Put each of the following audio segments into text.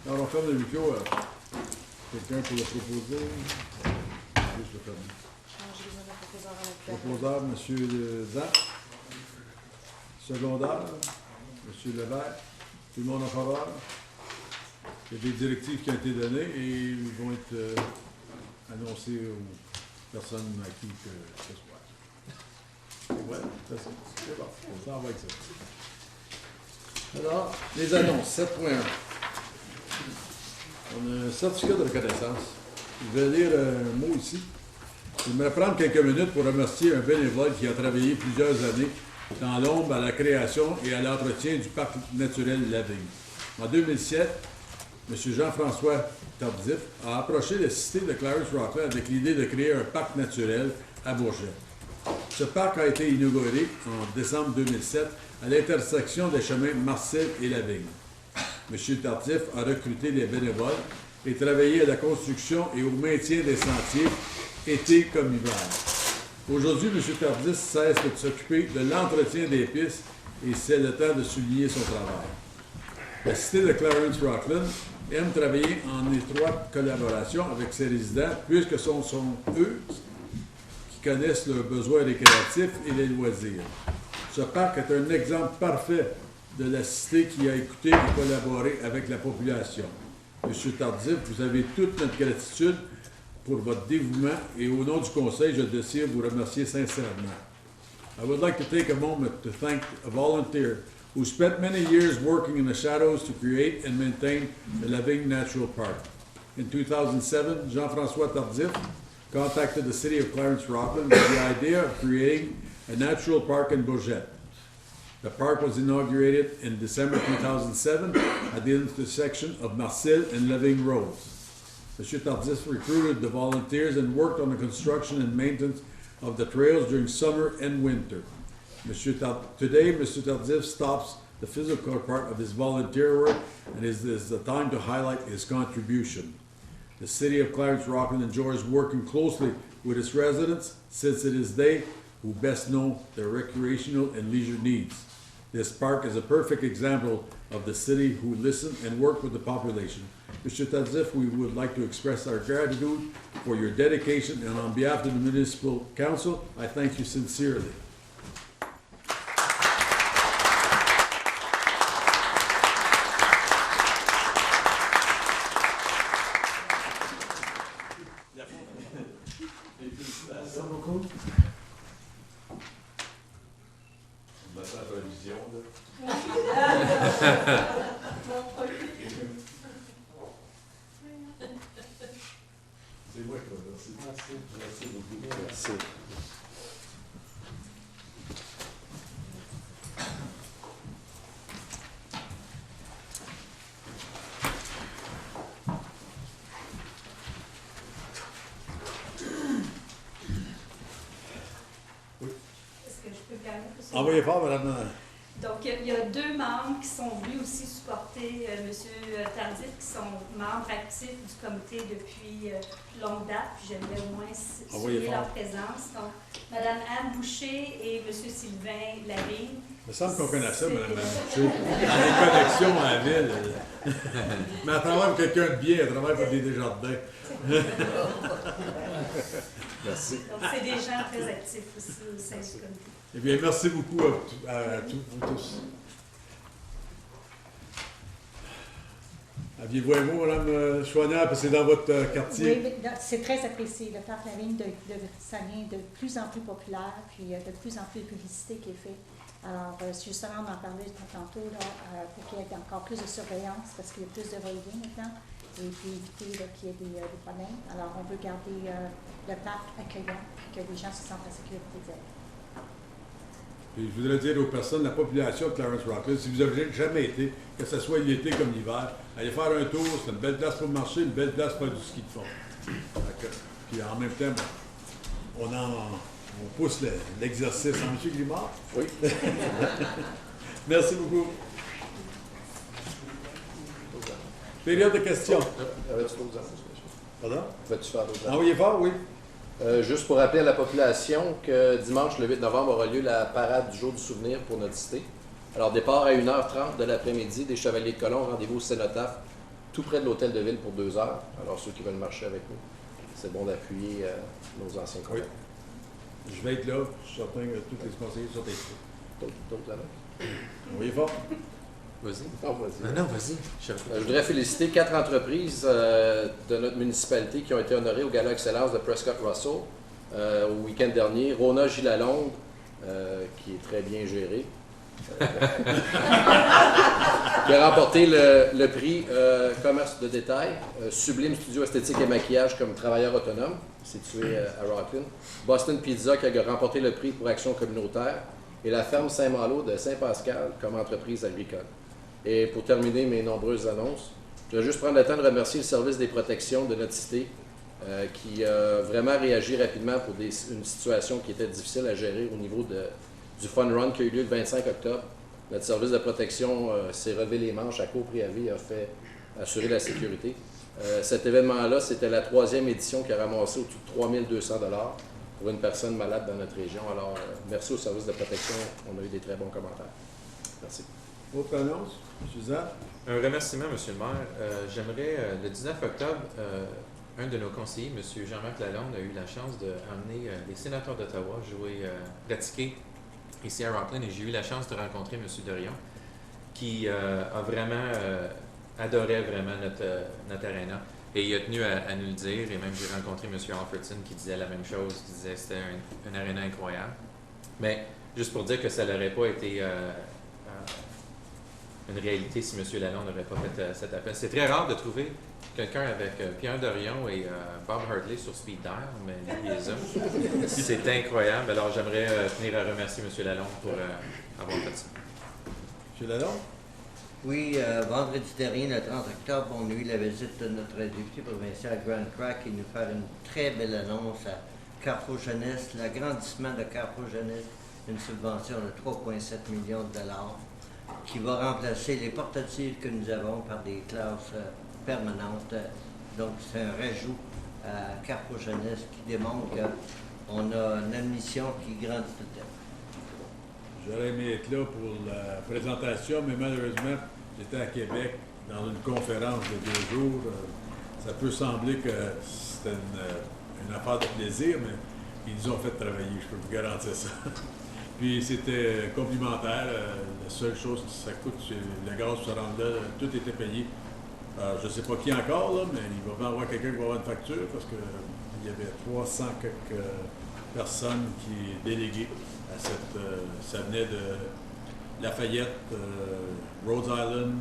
Alors, on ferme le micro. Quelqu'un pour le proposer? Oui, je le ferme. Proposeur, M. Zach. Secondaire, M. Levert. Tout le monde en faveur? Il y a des directives qui ont été données et ils vont être annoncées aux personnes à qui que ce soit. Ouais, c'est bon. On s'en va avec ça. Alors, les annonces, 7.1. On a un certificat de reconnaissance. Je vais lire un mot ici. Je vais me prendre quelques minutes pour remercier un bénévole qui a travaillé plusieurs années dans l'ombre à la création et à l'entretien du parc naturel Lavigne. En 2007, M. Jean-François Tardif a approché la cité de Clarence-Rockland avec l'idée de créer un parc naturel à Bourget. Ce parc a été inauguré en décembre 2007 à l'intersection des chemins Marcel et Lavigne. M. Tardif a recruté des bénévoles et travaillé à la construction et au maintien des sentiers, été comme hiver. Aujourd'hui, M. Tardif cesse de s'occuper de l'entretien des pistes et c'est le temps de souligner son travail. La cité de Clarence-Rockland aime travailler en étroite collaboration avec ses résidents puisque ce sont eux qui connaissent leurs besoins récréatifs et les loisirs. Ce parc est un exemple parfait de la cité qui a écouté et collaboré avec la population. M. Tardif, vous avez toute notre gratitude pour votre dévouement et au nom du Conseil, je désire vous remercier sincèrement. I would like to take a moment to thank a volunteer who spent many years working in the shadows to create and maintain the Lavigne Natural Park. In 2007, Jean-François Tardif contacted the city of Clarence-Rockland with the idea of creating a natural park in Bourget. The park was inaugurated in December 2007 at the intersection of Marcel and Lavigne Roads. M. Tardif recruited the volunteers and worked on the construction and maintenance of the trails during summer and winter. Today, Mr. Tardif stops the physical part of his volunteer work and is the time to highlight his contribution. The city of Clarence-Rockland enjoys working closely with its residents since it is they who best know their recreational and leisure needs. This park is a perfect example of the city who listen and work with the population. Mr. Tardif, we would like to express our gratitude for your dedication, and on behalf of the Municipal Council, I thank you sincerely. Merci beaucoup. C'est moi qui vous remercie. Merci beaucoup. Merci. Est-ce que je peux gagner pour ça? Envoyez fort, madame. Donc, il y a deux membres qui sont venus aussi supporter M. Tardif, qui sont membres actifs du comité depuis longue date. Puis j'aimerais au moins souligner leur présence. Donc, Mme Anne Boucher et M. Sylvain Lavigne. Il me semble qu'on connaît ça, Mme Boucher. Elle a des connexions à la ville. Mais elle travaille pour quelqu'un de bien, elle travaille pour des Desjardins. Merci. Donc, c'est des gens très actifs aussi au sein du comité. Eh bien, merci beaucoup à vous tous. Aviez-vous un mot, Mme Chouanière, parce que c'est dans votre quartier? Oui, c'est très apprécié. Le parc Lavigne, ça devient de plus en plus populaire, puis de plus en plus de publicité qui est faite. Alors, justement, on en parlait tantôt, là, pour qu'il y ait encore plus de surveillance, parce qu'il y a plus de relevés maintenant, et puis éviter qu'il y ait des problèmes. Alors, on veut garder le parc accueillant, puis que les gens se sentent en sécurité d'être. Puis je voudrais dire aux personnes, la population de Clarence-Rockland, si vous n'avez jamais été, que ce soit l'été comme l'hiver, allez faire un tour, c'est une belle place pour marcher, une belle place pour faire du ski de fond. Puis en même temps, on pousse l'exercice. M. Grimard? Oui. Merci beaucoup. Période de questions. Avais-tu d'autres annonces? Pardon? Vas-tu faire d'autres annonces? Envoyez fort, oui. Juste pour rappeler à la population que dimanche, le 8 novembre, aura lieu la parade du jour du souvenir pour notre cité. Alors, départ à 1h30 de l'après-midi des Chevaliers de Colomb, rendez-vous au Cénotaphe tout près de l'hôtel de ville pour 2 heures. Alors, ceux qui veulent marcher avec nous, c'est bon d'appuyer nos anciens collègues. Je vais être là, je suis certain que tous les conseillers sont ici. D'autres là-bas? Oui, fort. Vas-y. Non, vas-y. Non, vas-y. Je voudrais féliciter 4 entreprises de notre municipalité qui ont été honorées au Gala Excellence de Prescott Russell au week-end dernier. Rona Gilalonde, qui est très bien gérée, qui a remporté le prix Commerce de détail, Sublime Studio Esthétique et Maquillage comme travailleur autonome, situé à Rockland. Boston Pizza qui a remporté le prix pour action communautaire. Et la ferme Saint-Malo de Saint-Pascal comme entreprise agricole. Et pour terminer mes nombreuses annonces, je vais juste prendre le temps de remercier le service des protections de notre cité qui a vraiment réagi rapidement pour une situation qui était difficile à gérer au niveau du Fun Run qui a eu lieu le 25 octobre. Notre service de protection s'est relevé les manches à court préavis et a fait assurer la sécurité. Cet événement-là, c'était la 3e édition qui a ramassé au-dessus de 3 200 $ pour une personne malade dans notre région. Alors, merci au service de protection. On a eu des très bons commentaires. Merci. Autre annonce, Suzanne? Un remerciement, M. le maire. J'aimerais, le 19 octobre, un de nos conseillers, M. Jean-Marc Lalonde, a eu la chance d'emmener les sénateurs d'Ottawa pratiquer ici à Rockland, et j'ai eu la chance de rencontrer M. Dorion, qui a vraiment adoré vraiment notre aréna. Et il a tenu à nous le dire, et même j'ai rencontré M. Alfredson qui disait la même chose, qui disait que c'était un aréna incroyable. Mais juste pour dire que ça n'aurait pas été une réalité si M. Lalonde n'aurait pas fait cet appel. C'est très rare de trouver quelqu'un avec Pierre Dorion et Bob Hartley sur Speed Dial, mais lui, il les a. C'est incroyable. Alors j'aimerais tenir à remercier M. Lalonde pour avoir fait ça. M. Lalonde? Oui, vendredi dernier, le 30 octobre, on a eu la visite de notre député provincial Grant Crack qui nous fait une très belle annonce à Carrefour Jeunesse, l'agrandissement de Carrefour Jeunesse, une subvention de 3,7 millions de dollars qui va remplacer les portatives que nous avons par des classes permanentes. Donc, c'est un rajout à Carrefour Jeunesse qui démontre qu'on a une admission qui grandit tout le temps. J'aurais aimé être là pour la présentation, mais malheureusement, j'étais à Québec dans une conférence de 2 jours. Ça peut sembler que c'était une affaire de plaisir, mais ils nous ont fait travailler, je peux vous garantir ça. Puis c'était complémentaire. La seule chose que ça coûte, c'est le gaz pour se rendre là. Tout était payé. Je ne sais pas qui encore, là, mais il va bien avoir quelqu'un qui va avoir une facture parce qu'il y avait 300 quelques personnes qui déléguées à cette. Ça venait de Lafayette, Rhode Island,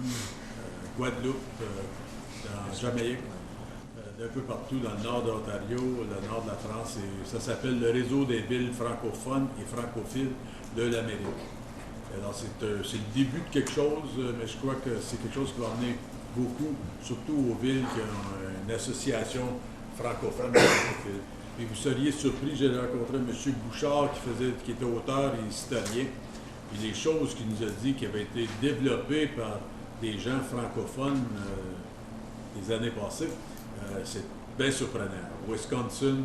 Guadeloupe, dans Jamaïque, d'un peu partout dans le nord de l'Ontario, le nord de la France. Et ça s'appelle le Réseau des villes francophones et francophiles de l'Amérique. Alors c'est le début de quelque chose, mais je crois que c'est quelque chose qui va amener beaucoup, surtout aux villes qui ont une association francophone. Et vous seriez surpris, j'ai rencontré M. Bouchard qui était auteur et historien. Et les choses qu'il nous a dit qui avaient été développées par des gens francophones les années passées, c'est bien surprenant. Wisconsin,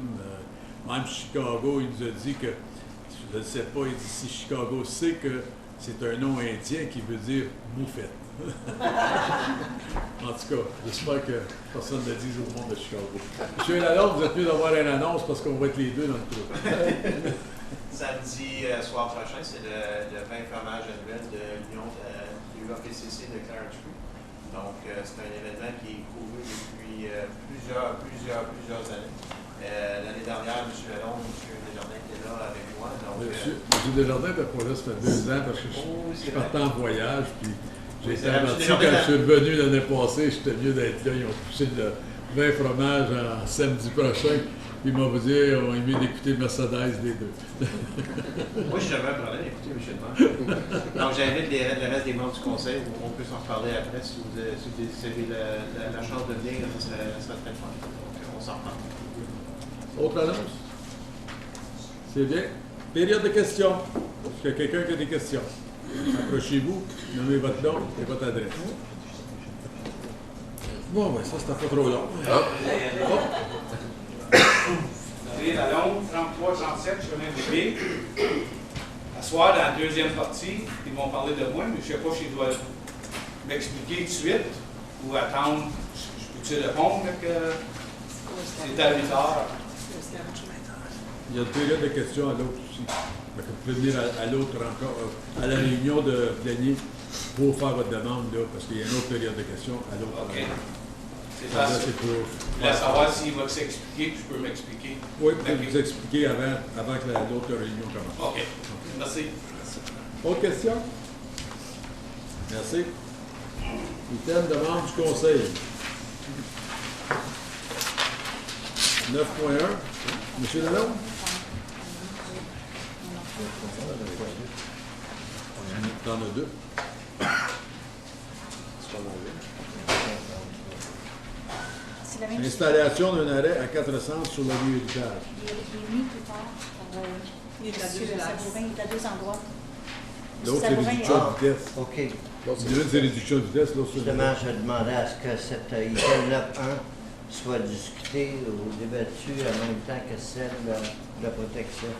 même Chicago, il nous a dit que, je ne sais pas, il dit si Chicago sait que c'est un nom indien qui veut dire moufette. En tout cas, j'espère que personne ne le dise au monde de Chicago. Monsieur Lalonde, vous êtes mieux d'avoir une annonce parce qu'on va être les deux dans le trou. Samedi soir prochain, c'est le vin fromage annuel de l'Union de l'UAPCC de Clarence Street. Donc, c'est un événement qui est couru depuis plusieurs années. L'année dernière, M. Lalonde, M. Desjardins était là avec moi. Donc, M. Desjardins n'était pas là, ça fait 2 ans parce que je partais en voyage. Puis j'ai été averti quand je suis revenu l'année passée, j'étais mieux d'être là. Ils ont poussé le vin fromage en samedi prochain. Puis ils m'ont dit, on a mieux d'écouter Mercedes les deux. moi, j'ai jamais un problème d'écouter M. le maire. Donc, j'invite le reste des membres du conseil, on peut s'en reparler après si vous avez la chance de venir, ça serait très fun. Donc, on s'en reparle. Autre annonce? C'est bien. Période de questions. Est-ce qu'il y a quelqu'un qui a des questions? Approchez-vous, nommez votre nom et votre adresse. Bon, ben ça, c'était pas trop long. André Lalonde, 33-37, chemin de Bébé. À soir, dans la deuxième partie, ils vont parler de moi, mais je ne sais pas s'ils doivent m'expliquer tout de suite. ou attendre? Je peux-tu répondre que c'est à 8 heures? Il y a une période de questions à l'autre aussi. Fait que vous pouvez venir à l'autre rencontre, à la réunion de plénier pour faire votre demande, là, parce qu'il y a une autre période de questions à l'autre. OK. C'est Là, facile. c'est pour... Je voulais savoir s'il va s'expliquer, puis je peux m'expliquer. Oui, vous pouvez vous expliquer avant que l'autre réunion commence. OK. Merci. Autre question? Merci. Item demande du conseil. 9.1. Monsieur Lalonde? T'en as deux. C'est la même chose. Installation d'un arrêt à 4 sens sur la rue Héritage. Il est mis plus tard par Il est à Monsieur deux places. Sabourin. Il est à deux endroits. L'autre, c'est Sabourin réduction de vitesse. OK. L'une, c'est réduction de vitesse, l'autre, c'est... Justement, je demandais à ce que cette item 9.1 soit discutée ou débattue en même temps que celle de protection.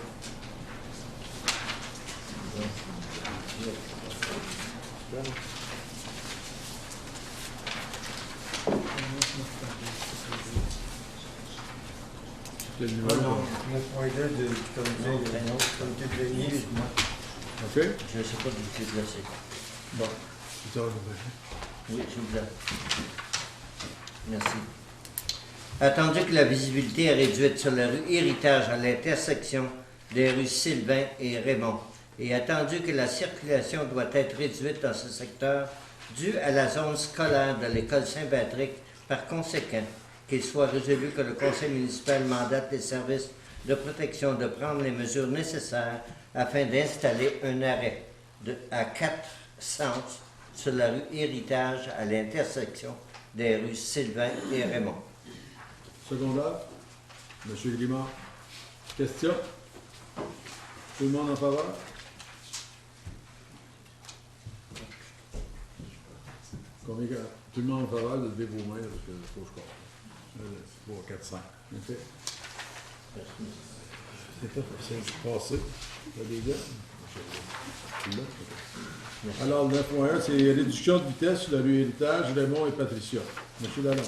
Quel Oh numéro? non, 9.2 du comité de plénier. excuse-moi. OK? Je ne sais pas d'où c'est placé. Bon. C'est ça, je vais Oui, s'il vous plaît. Merci. Attendu que la visibilité est réduite sur la rue Héritage à l'intersection des rues Sylvain et Raymond, et attendu que la circulation doit être réduite dans ce secteur dû à la zone scolaire de l'école Saint-Patrick, par conséquent, qu'il soit résolu que le conseil municipal mandate les services de protection de prendre les mesures nécessaires afin d'installer un arrêt à 4 sens sur la rue Héritage à l'intersection des rues Sylvain et Raymond. Secondaire. Monsieur Grimard. Question? Tout le monde en faveur? Combien? Tout le monde en faveur, levez vos mains, parce que faut que je compte. 3, 4, 5. OK? C'est passé. La deuxième? Alors, le 9.1, c'est réduction de vitesse sur la rue Héritage, Raymond et Patricia. Monsieur Lalonde.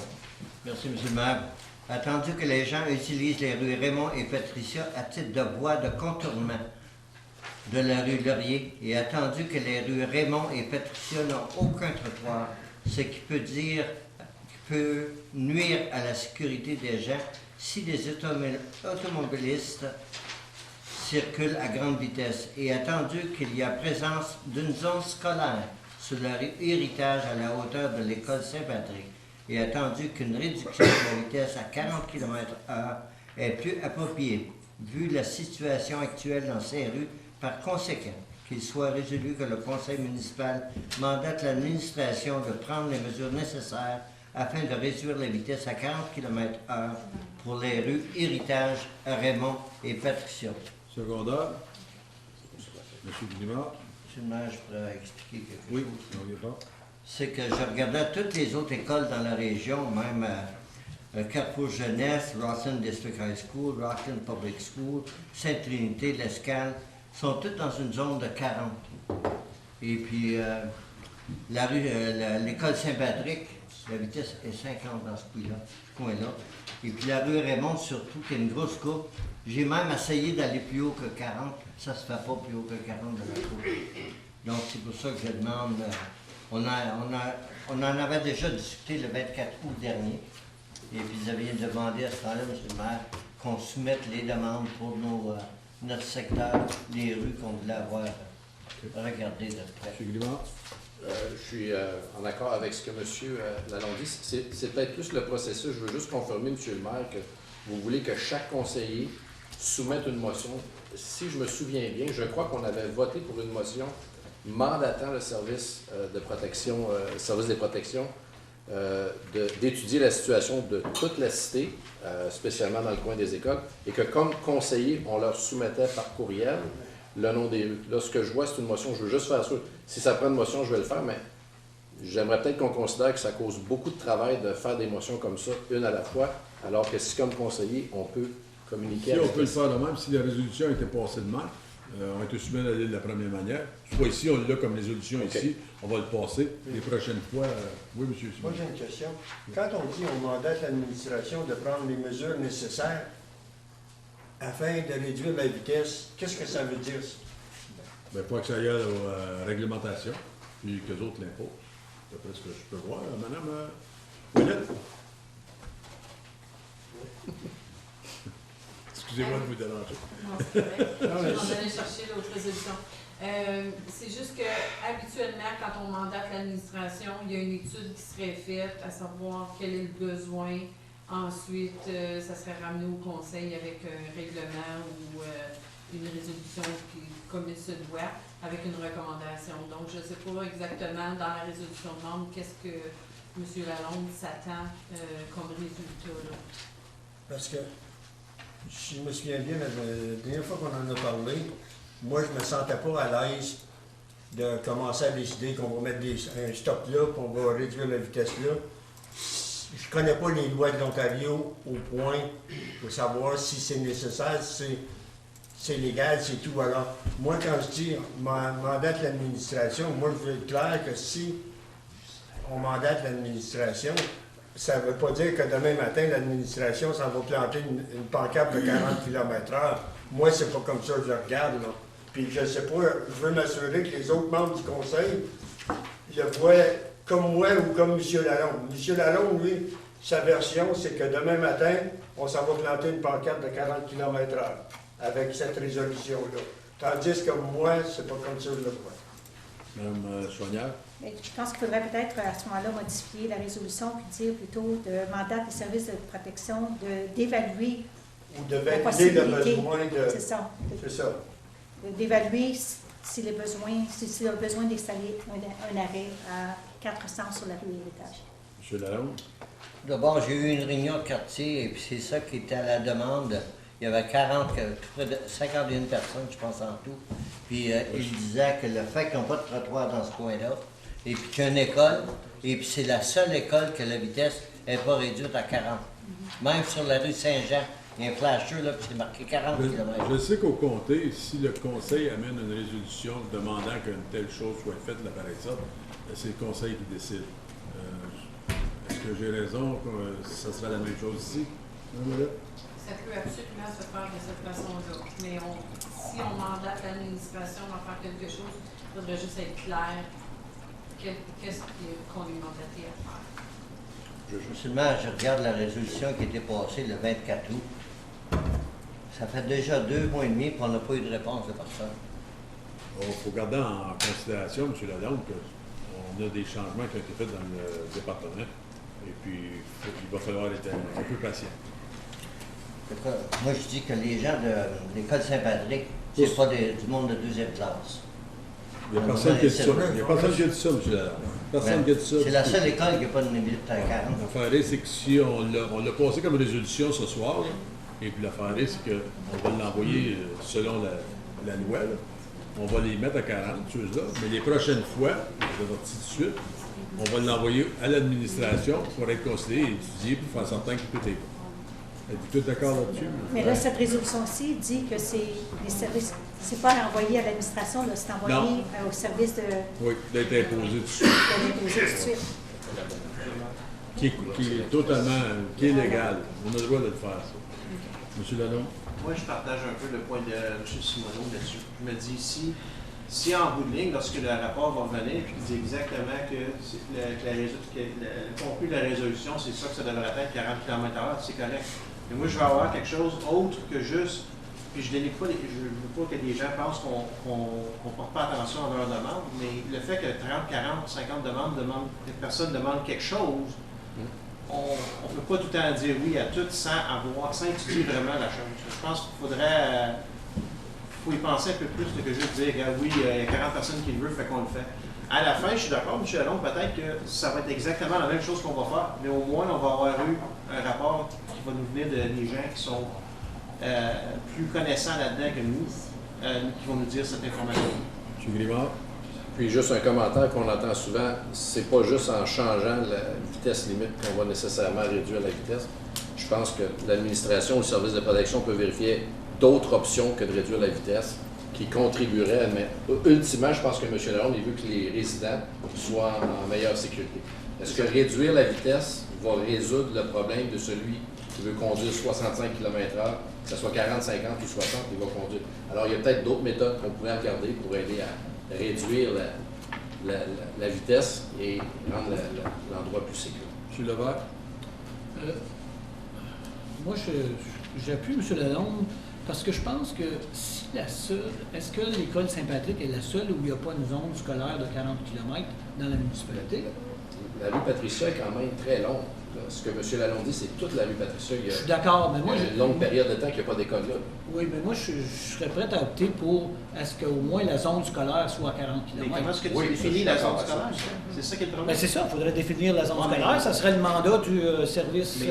Merci, M. le maire. Attendu que les gens utilisent les rues Raymond et Patricia à titre de voie de contournement de la rue Laurier et attendu que les rues Raymond et Patricia n'ont aucun trottoir, ce qui peut nuire à la sécurité des gens si les automobilistes circulent à grande vitesse et attendu qu'il y a présence d'une zone scolaire sur la rue Héritage à la hauteur de l'école Saint-Patrick et attendu qu'une réduction de la vitesse à 40 km/h est plus appropriée, vu la situation actuelle dans ces rues. Par conséquent, qu'il soit résolu que le conseil municipal mandate l'administration de prendre les mesures nécessaires afin de réduire la vitesse à 40 km/h pour les rues Héritage, Raymond et Patricia. Secondaire. Monsieur Grimard. Monsieur le maire, je pourrais expliquer quelque Oui, chose. on y va. C'est que je regardais toutes les autres écoles dans la région, même Carrefour Jeunesse, Rosslyn District High School, Rockland Public School, Sainte-Trinité, l'Escale, sont toutes dans une zone de 40. Et puis, l'école Saint-Patrick, la vitesse est 50 dans ce coin-là. Et puis la rue Raymond, surtout, qui est une grosse coupe. J'ai même essayé d'aller plus haut que 40. Ça se fait pas plus haut que 40 de la coupe. Donc, c'est pour ça que je demande... on en avait déjà discuté le 24 août dernier. Et puis, vous aviez demandé à ce temps-là, M. le maire, qu'on soumette les demandes pour notre secteur, les rues qu'on voulait avoir regardées de près. Monsieur Grimard. Je suis en accord avec ce que M. Lalonde dit. C'est peut-être plus le processus. Je veux juste confirmer, M. le maire, que vous voulez que chaque conseiller soumette une motion. Si je me souviens bien, je crois qu'on avait voté pour une motion mandatant le service de protection, service des protections, d'étudier la situation de toute la cité, spécialement dans le coin des écoles, et que comme conseiller, on leur soumettait par courriel le nom des rues. Là, ce que je vois, c'est une motion. Je veux juste faire ça. Si ça prend une motion, je vais le faire, mais j'aimerais peut-être qu'on considère que ça cause beaucoup de travail de faire des motions comme ça, une à la fois, alors que si, comme conseiller, on peut communiquer Si avec on peut le faire de même, si la résolution était passée de même, On a été soumis à l'aller de la première manière. Soit ici, on l'a comme résolution ici, on va le passer. Les prochaines fois, oui, M. Simon. Moi, j'ai une question. Quand on dit on mandate l'administration de prendre les mesures nécessaires afin de réduire la vitesse, qu'est-ce que ça veut dire, ça? Bien, pas que ça aille aux réglementations, puis qu'eux autres l'imposent. D'après ce que je peux voir, Madame Ouellette. Excusez-moi de vous déranger. Non, c'est correct. On allait chercher l'autre résolution. C'est juste que habituellement, quand on mandate l'administration, il y a une étude qui serait faite à savoir quel est le besoin. Ensuite, ça serait ramené au conseil avec un règlement ou une résolution comme il se doit, avec une recommandation. Donc, je ne sais pas exactement dans la résolution de membre qu'est-ce que M. Lalonde s'attend comme résultat. Là. Parce que, si je me souviens bien, la dernière fois qu'on en a parlé, moi, je ne me sentais pas à l'aise de commencer à décider qu'on va mettre un stop là, qu'on va réduire la vitesse là. Je ne connais pas les lois de l'Ontario au point pour savoir si c'est nécessaire, si c'est légal, c'est tout. Alors, moi, quand je dis mandate l'administration, moi, je veux être clair que si on mandate l'administration, ça ne veut pas dire que demain matin, l'administration s'en va planter une pancarte de 40 km/h. Moi, c'est pas comme ça que je regarde, là. Puis je sais pas, je veux m'assurer que les autres membres du conseil le voient comme moi ou comme M. Lalonde. M. Lalonde, lui, sa version, c'est que demain matin, on s'en va planter une pancarte de 40 km/h avec cette résolution-là. Tandis que moi, c'est pas comme ça que je le vois. Mme Chouanière. Je pense qu'il faudrait peut-être à ce moment-là modifier la résolution puis dire plutôt de mandat des services de protection d'évaluer Ou de la valider le possibilité. besoin de... C'est ça. C'est ça. D'évaluer s'il y a besoin d'installer un arrêt à 400 sur la rue Héritage. M. Lalonde. D'abord, j'ai eu une réunion de quartier et puis c'est ça qui était à la demande. Il y avait tout près de 51 personnes, je pense, en tout. Puis ils disaient que le fait qu'ils n'ont pas de trottoir dans ce coin-là, et puis qu'il y a une école, et puis c'est la seule école que la vitesse n'est pas réduite à 40. Même sur la rue Saint-Jean, il y a un flasher là, puis c'est marqué 40 km. Je sais qu'au comté, si le conseil amène une résolution demandant qu'une telle chose soit faite, l'appareil ça, c'est le conseil qui décide. Est-ce que j'ai raison que ça sera la même chose ici? Ça peut absolument se faire de cette façon-là. Mais si on mandate l'administration d'en faire quelque chose, il faudrait juste être clair qu'est-ce qu'on est mandaté à faire. Seulement, je regarde la résolution qui a été passée le 24 août. Ça fait déjà 2 mois et demi et on n'a pas eu de réponse de personne. Il faut garder en considération, M. Lalonde, qu'on a des changements qui ont été faits dans le département. Et puis, il va falloir être un peu patient. Moi, je dis que les gens de l'école Saint-Patrick, c'est pas du monde de 2e classe. Il n'y a personne qui a dit ça. Il n'y a personne qui a dit ça, M. Lalonde. Personne qui a dit ça. C'est la seule école qui n'a pas de limite à 40. L'affaire, c'est que si on l'a passé comme résolution ce soir, là, et puis l'affaire, c'est qu'on va l'envoyer selon la loi. Là. On va les mettre à 40, ceux-là. Mais les prochaines fois, je vais tout de suite, on va l'envoyer à l'administration pour être considéré et étudié pour faire certain que tout est bon. Êtes-vous tous d'accord là-dessus? Mais là, cette résolution-ci dit que c'est les services, c'est pas envoyé à l'administration, c'est envoyé au service de. Oui, d'être imposé tout de suite. D'être imposé tout de suite. Qui est totalement, qui est légal. On a le droit de le faire, ça. M. Lalonde? Moi, je partage un peu le point de M. Simoneau là-dessus. Je me dis si en bout de ligne, lorsque le rapport va revenir, puis qu'il dit exactement que le contenu de la résolution, c'est ça que ça devrait être, 40 km/h, c'est correct. Mais moi, je vais avoir quelque chose autre que juste, puis je ne veux pas que les gens pensent qu'on ne porte pas attention à leurs demandes, mais le fait que 30, 40, 50 personnes demandent quelque chose, on ne peut pas tout le temps dire oui à tout sans étudier vraiment la chose. Je pense qu'il faudrait faut y penser un peu plus que juste dire oui, il y a 40 personnes qui le veulent, fait qu'on le fait. À la fin, je suis d'accord, M. Lalonde, peut-être que ça va être exactement la même chose qu'on va faire, mais au moins, on va avoir eu un rapport qui va nous venir des gens qui sont plus connaissants là-dedans que nous, qui vont nous dire cette information. M. Grimard? Puis juste un commentaire qu'on entend souvent, c'est pas juste en changeant la vitesse limite qu'on va nécessairement réduire la vitesse. Je pense que l'administration ou le service de protection peut vérifier d'autres options que de réduire la vitesse qui contribuerait, mais ultimement, je pense que M. Lalonde, il veut que les résidents soient en meilleure sécurité. Est-ce que réduire la vitesse va résoudre le problème de celui qui veut conduire 65 km/h, que ce soit 40, 50 ou 60, il va conduire? Alors, il y a peut-être d'autres méthodes qu'on pourrait regarder pour aider à réduire la vitesse et rendre l'endroit plus sécure. M. Levert? Moi, j'appuie M. Lalonde parce que je pense que si est-ce que l'école Saint-Patrick est la seule où il n'y a pas une zone scolaire de 40 km dans la municipalité? La rue Patricia est quand même très longue. Là. Ce que M. Lalonde dit, c'est toute la rue Patricia. Je suis d'accord, mais moi... Il y a une longue période de temps qu'il n'y a pas d'école là. Oui, mais moi, je serais prêt à opter pour est-ce qu'au moins la zone scolaire soit à 40 km. Mais comment est-ce que tu définis la zone scolaire? C'est ça qui est le problème? Ben c'est ça, il faudrait définir la zone scolaire. Ça serait le mandat du service... Mais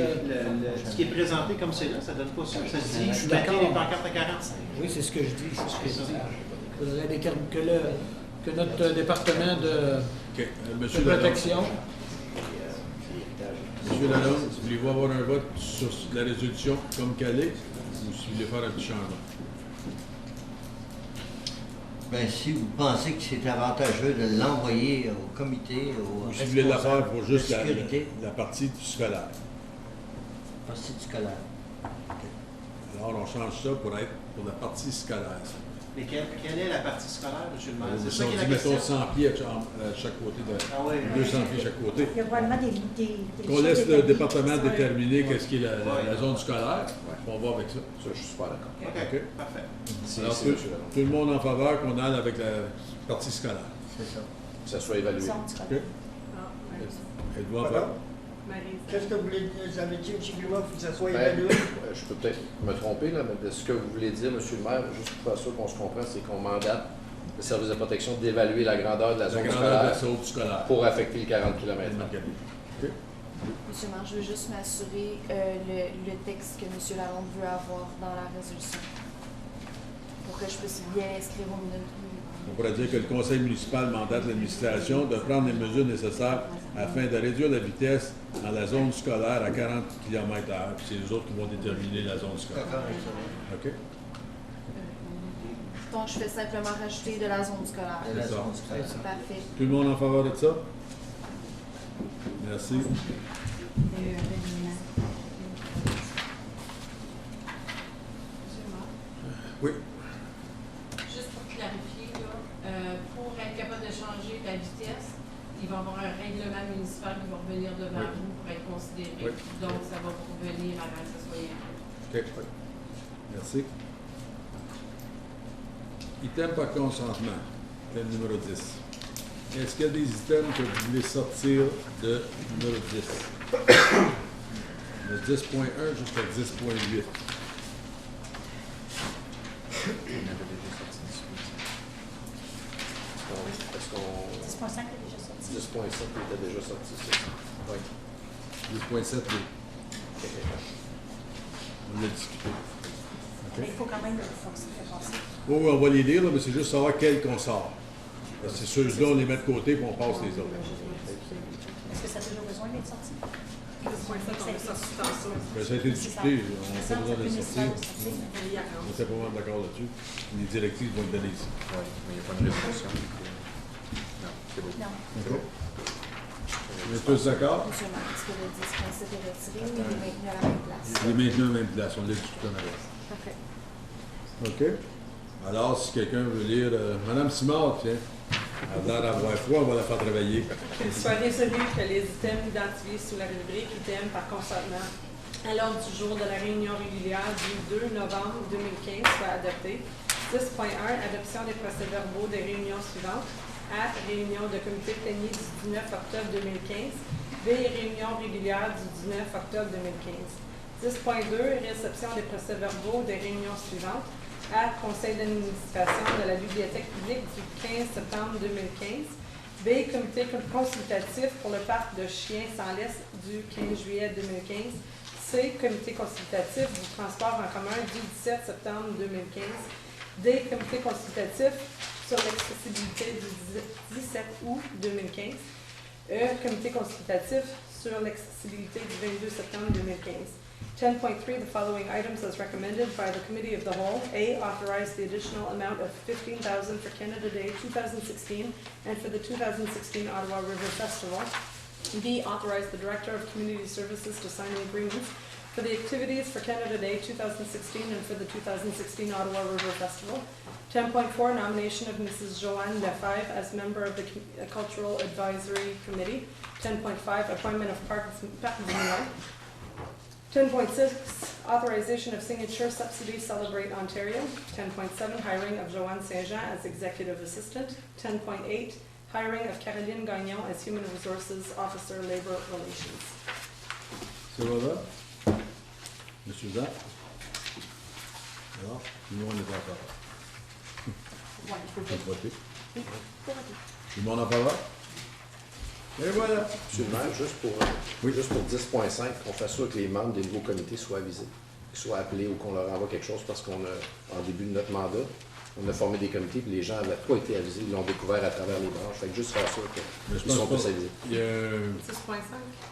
ce qui est présenté comme c'est là, ça donne pas ça. Ça se dit, je suis mettez d'accord. les pancartes à 45. Oui, c'est ce que je dis. Il faudrait que notre département de protection... M. Lalonde, voulez-vous avoir un vote sur la résolution comme qu'elle est, ou si vous voulez faire un petit changement? Bien, si vous pensez que c'est avantageux de l'envoyer au comité, au Ou si vous voulez la faire pour juste de sécurité, la partie scolaire. partie du scolaire. Alors, on change ça pour être pour la partie scolaire. Mais quelle est la partie scolaire, M. le maire? C'est ça Si qui est on la dit, mettons, question. 100 pieds à chaque côté, Ah oui. 200 pieds à chaque côté. Il y a probablement des Qu'on choses laisse le établies. département déterminer qu'est-ce qui est la zone scolaire, Ouais. on va avec ça. Ça, je suis super d'accord. OK, parfait. Alors, C'est tout, M. Lalonde. tout le monde en faveur qu'on aille avec la partie scolaire. C'est ça. Que ça soit évalué. Zone scolaire. Êtes-vous en faveur? Qu'est-ce que vous voulez dire? Vous avez dit, M. Grima, il faut que ça soit Ben, évalué? je peux peut-être me tromper, là, mais ce que vous voulez dire, M. le maire, juste pour faire sûr qu'on se comprend, c'est qu'on mandate le service de protection d'évaluer la grandeur de la La zone grandeur de la scolaire zone scolaire. pour affecter le 40 km. OK. Monsieur le maire, je veux juste m'assurer le texte que M. Lalonde veut avoir dans la résolution pour que je puisse bien inscrire aux minutes. On pourrait dire que le conseil municipal mandate l'administration de prendre les mesures nécessaires afin de réduire la vitesse dans la zone scolaire à 40 km/h. Puis c'est les autres qui vont déterminer la zone scolaire. OK? Donc, je fais simplement rajouter de la zone scolaire. De la C'est ça. zone scolaire. Parfait. Tout le monde en faveur de ça? Merci. Monsieur le maire, Oui. juste pour clarifier, là, pour être capable de changer la vitesse, il va y avoir un règlement municipal qui va revenir devant Oui. vous pour être considéré. Oui. Donc, ça va vous revenir avant que ce soit inclus. OK. Merci. Item par consentement. Item numéro 10. Est-ce qu'il y a des items que vous voulez sortir de numéro 10? De 10.1 jusqu'à 10.8. Est-ce qu'on... 10.5 est déjà sorti. 10.7 était déjà sorti, c'est ça? Oui. 10.7, oui. On l'a discuté. Mais il faut quand même le faire passer. Oui, oui, on va les lire, là, mais c'est juste savoir quel qu'on sort. Parce que ceux-là, on les met de côté et on passe les autres. Est-ce que ça a toujours besoin d'être sorti? Ben, ça a été discuté, on n'a pas besoin de le sortir. On était pas mal d'accord là-dessus. Les directives vont être données ici. Oui, mais il n'y a pas de résolution. Non, c'est beau. Non. Vous êtes tous d'accord? Monsieur le maire, est-ce que le 10.7 est retiré ou il est maintenu à la même place? Il est maintenu à la même place, on l'a discuté en avant. Parfait. OK. Alors, si quelqu'un veut lire, Madame Simard, tiens, elle a l'air d'avoir froid, on va la faire travailler. Qu'il soit résolu que les items identifiés sous la rubrique items par consentement à l'ordre du jour de la réunion régulière du 2 novembre 2015 soient adoptés. 10.1 Adoption des procès-verbaux des réunions suivantes. A. Réunion de comité plénier du 19 octobre 2015. B. Réunion régulière du 19 octobre 2015. 10.2 Réception des procès-verbaux des réunions suivantes. A. Conseil d'administration de la Bibliothèque publique du 15 septembre 2015. B. Comité consultatif pour le parc de chiens sans laisse du 15 juillet 2015. C. Comité consultatif du transport en commun du 17 septembre 2015. D. Comité consultatif sur l'accessibilité du 17 août 2015. E. Comité consultatif sur l'accessibilité du 22 septembre 2015. 10.3, the following items as recommended by the Committee of the Whole. A, authorize the additional amount of $15,000 for Canada Day 2016 and for the 2016 Ottawa River Festival. B, authorize the Director of Community Services to sign the agreements for the activities for Canada Day 2016 and for the 2016 Ottawa River Festival. 10.4, nomination of Mrs. Joanne Lefebvre as member of the Cultural Advisory Committee. 10.5, appointment of Park Dumont. 10.6, authorization of signature subsidy Celebrate Ontario. 10.7, hiring of Joanne Saint-Jean as Executive Assistant. 10.8, hiring of Caroline Gagnon as Human Resources Officer, Labor Relations. C'est vrai? Monsieur Zach? Alors, nous, on est en parole. Ouais, il faut voter. Oui, faut voter. Tout le monde en parle? Et voilà. Monsieur le maire, juste pour 10.5, qu'on fasse sûr que les membres des nouveaux comités soient avisés, qu'ils soient appelés ou qu'on leur envoie quelque chose parce qu'on a, en début de notre mandat, on a formé des comités et les gens n'avaient pas été avisés, ils l'ont découvert à travers les branches. Fait que juste faire sûr qu'ils sont tous avisés. Il y a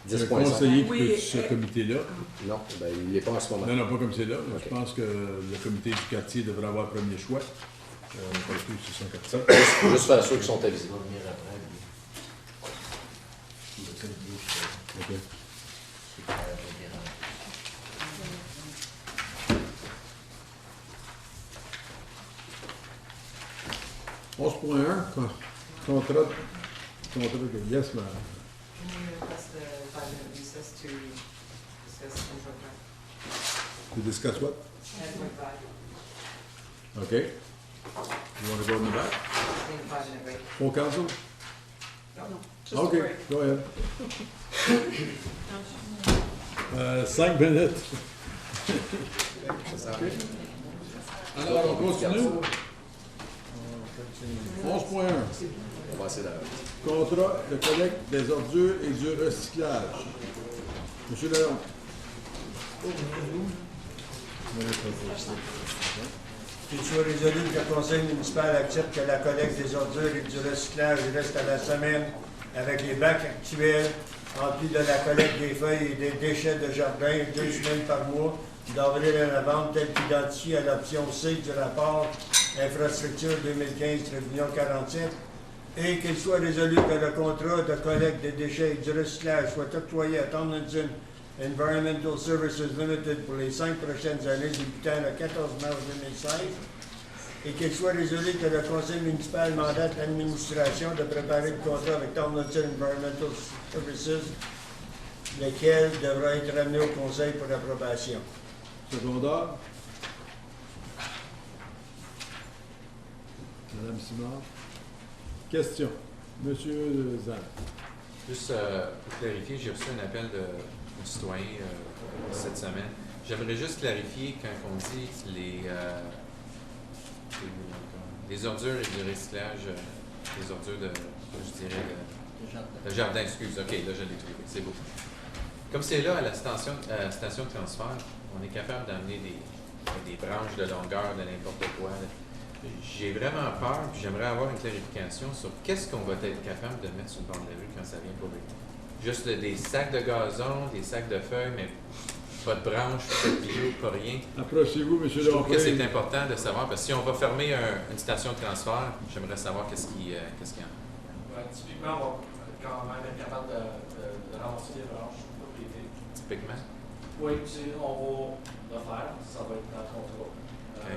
10.5. un conseiller qui Oui, peut sur ce comité-là. Non, ben, il n'est pas en ce moment. Non, non, pas comme c'est là. Okay. Je pense que le comité du quartier devrait avoir premier choix. Pas plus sur son quartier. Juste faire sûr qu'ils sont avisés. OK. 11.1, contrat de yes, ma'am. Request a 5-minute recess to discuss contract. To discuss what? 10.5. Okay. You want to go in the back? Take a 5-minute break. Full council? No. Just a Okay, break. go ahead. 5 minutes. Okay. Alors, on continue. 11.1. On va essayer d'arrêter. Contrat de collecte des ordures et du recyclage. Monsieur Léon. Qu'il soit résolu que le conseil municipal accepte que la collecte des ordures et du recyclage reste à la semaine avec les bacs actuels, en plus de la collecte des feuilles et des déchets de jardin 2 semaines par mois, d'avril à novembre, tel qu'identifié à l'option C du rapport Infrastructure 2015, réunion 47, et qu'il soit résolu que le contrat de collecte des déchets et du recyclage soit octroyé à Tomlinson Environmental Services Limited pour les 5 prochaines années débutant le 14 mars 2016, et qu'il soit résolu que le conseil municipal mandate l'administration de préparer le contrat avec Tomlinson Environmental Services, lequel devra être amené au conseil pour approbation. Secondaire. Madame Simard. Question. Monsieur Zan. Juste pour clarifier, j'ai reçu un appel d'un citoyen cette semaine. J'aimerais juste clarifier quand on dit les ordures et du recyclage, les ordures je dirais, de jardin, excuse, ok, là je l'ai trouvé, c'est beau. Comme c'est là à la station de transfert, on est capable d'amener des branches de longueur de n'importe quoi. J'ai vraiment peur, puis j'aimerais avoir une clarification sur qu'est-ce qu'on va être capable de mettre sur le bord de la rue quand ça vient pour eux. Juste des sacs de gazon, des sacs de feuilles, mais pas de branches, pas de bio, pas rien. Approchez-vous, M. Je trouve que c'est important de savoir, parce que si on va fermer une station de transfert, j'aimerais savoir qu'est-ce qu'il y a. Typiquement, on va quand même être capable de ramasser des branches propriétés. Typiquement? Oui, on va le faire, ça va être dans le contrat. Le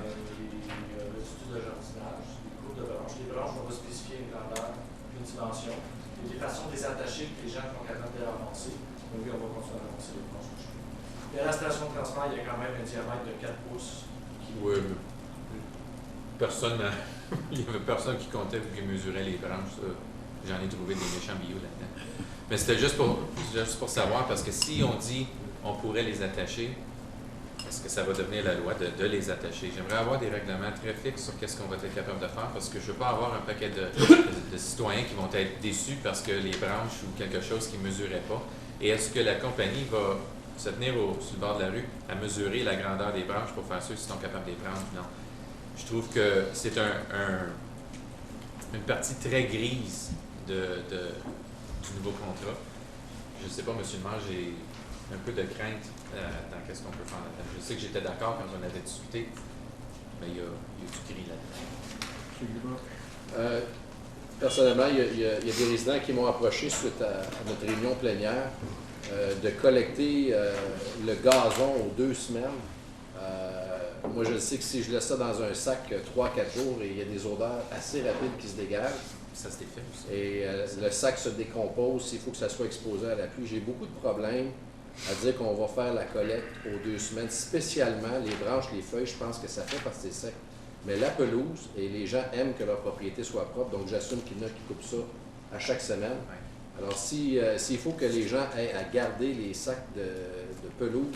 studio de jardinage, les groupes de branches. Les branches, on va spécifier une grandeur, une dimension, et des façons de les attacher que les gens sont capables de les ramasser. Donc oui, on va continuer à ramasser les branches. Et à la station de transfert, il y a quand même un diamètre de 4 pouces. Oui, personne, il n'y avait personne qui comptait ou qui mesurait les branches. J'en ai trouvé des méchants bio là-dedans. Mais c'était juste pour savoir, parce que si on dit on pourrait les attacher, est-ce que ça va devenir la loi de les attacher? J'aimerais avoir des règlements très fixes sur qu'est-ce qu'on va être capable de faire, parce que je ne veux pas avoir un paquet de citoyens qui vont être déçus parce que les branches ou quelque chose qu'ils ne mesuraient pas. Et est-ce que la compagnie va se tenir sur le bord de la rue à mesurer la grandeur des branches pour faire ceux qui sont capables de les prendre? Non. Je trouve que c'est une partie très grise du nouveau contrat. je sais pas, monsieur le maire, j'ai un peu de crainte dans qu'est-ce qu'on peut faire là-dedans. Je sais que j'étais d'accord quand on avait discuté, mais il y a du gris là-dedans. Personnellement, il y a des résidents qui m'ont approché suite à notre réunion plénière de collecter le gazon aux 2 semaines. Moi, je sais que si je laisse ça dans un sac 3-4 jours, il y a des odeurs assez rapides qui se dégagent. Ça se défait aussi. Et le sac se décompose, il faut que ça soit exposé à la pluie. J'ai beaucoup de problèmes à dire qu'on va faire la collecte aux 2 semaines, spécialement les branches, les feuilles, je pense que ça fait parce que c'est sec. Mais la pelouse, et les gens aiment que leur propriété soit propre, donc j'assume qu'il y en a qui coupent ça à chaque semaine. Alors, s'il faut que les gens aient à garder les sacs de pelouse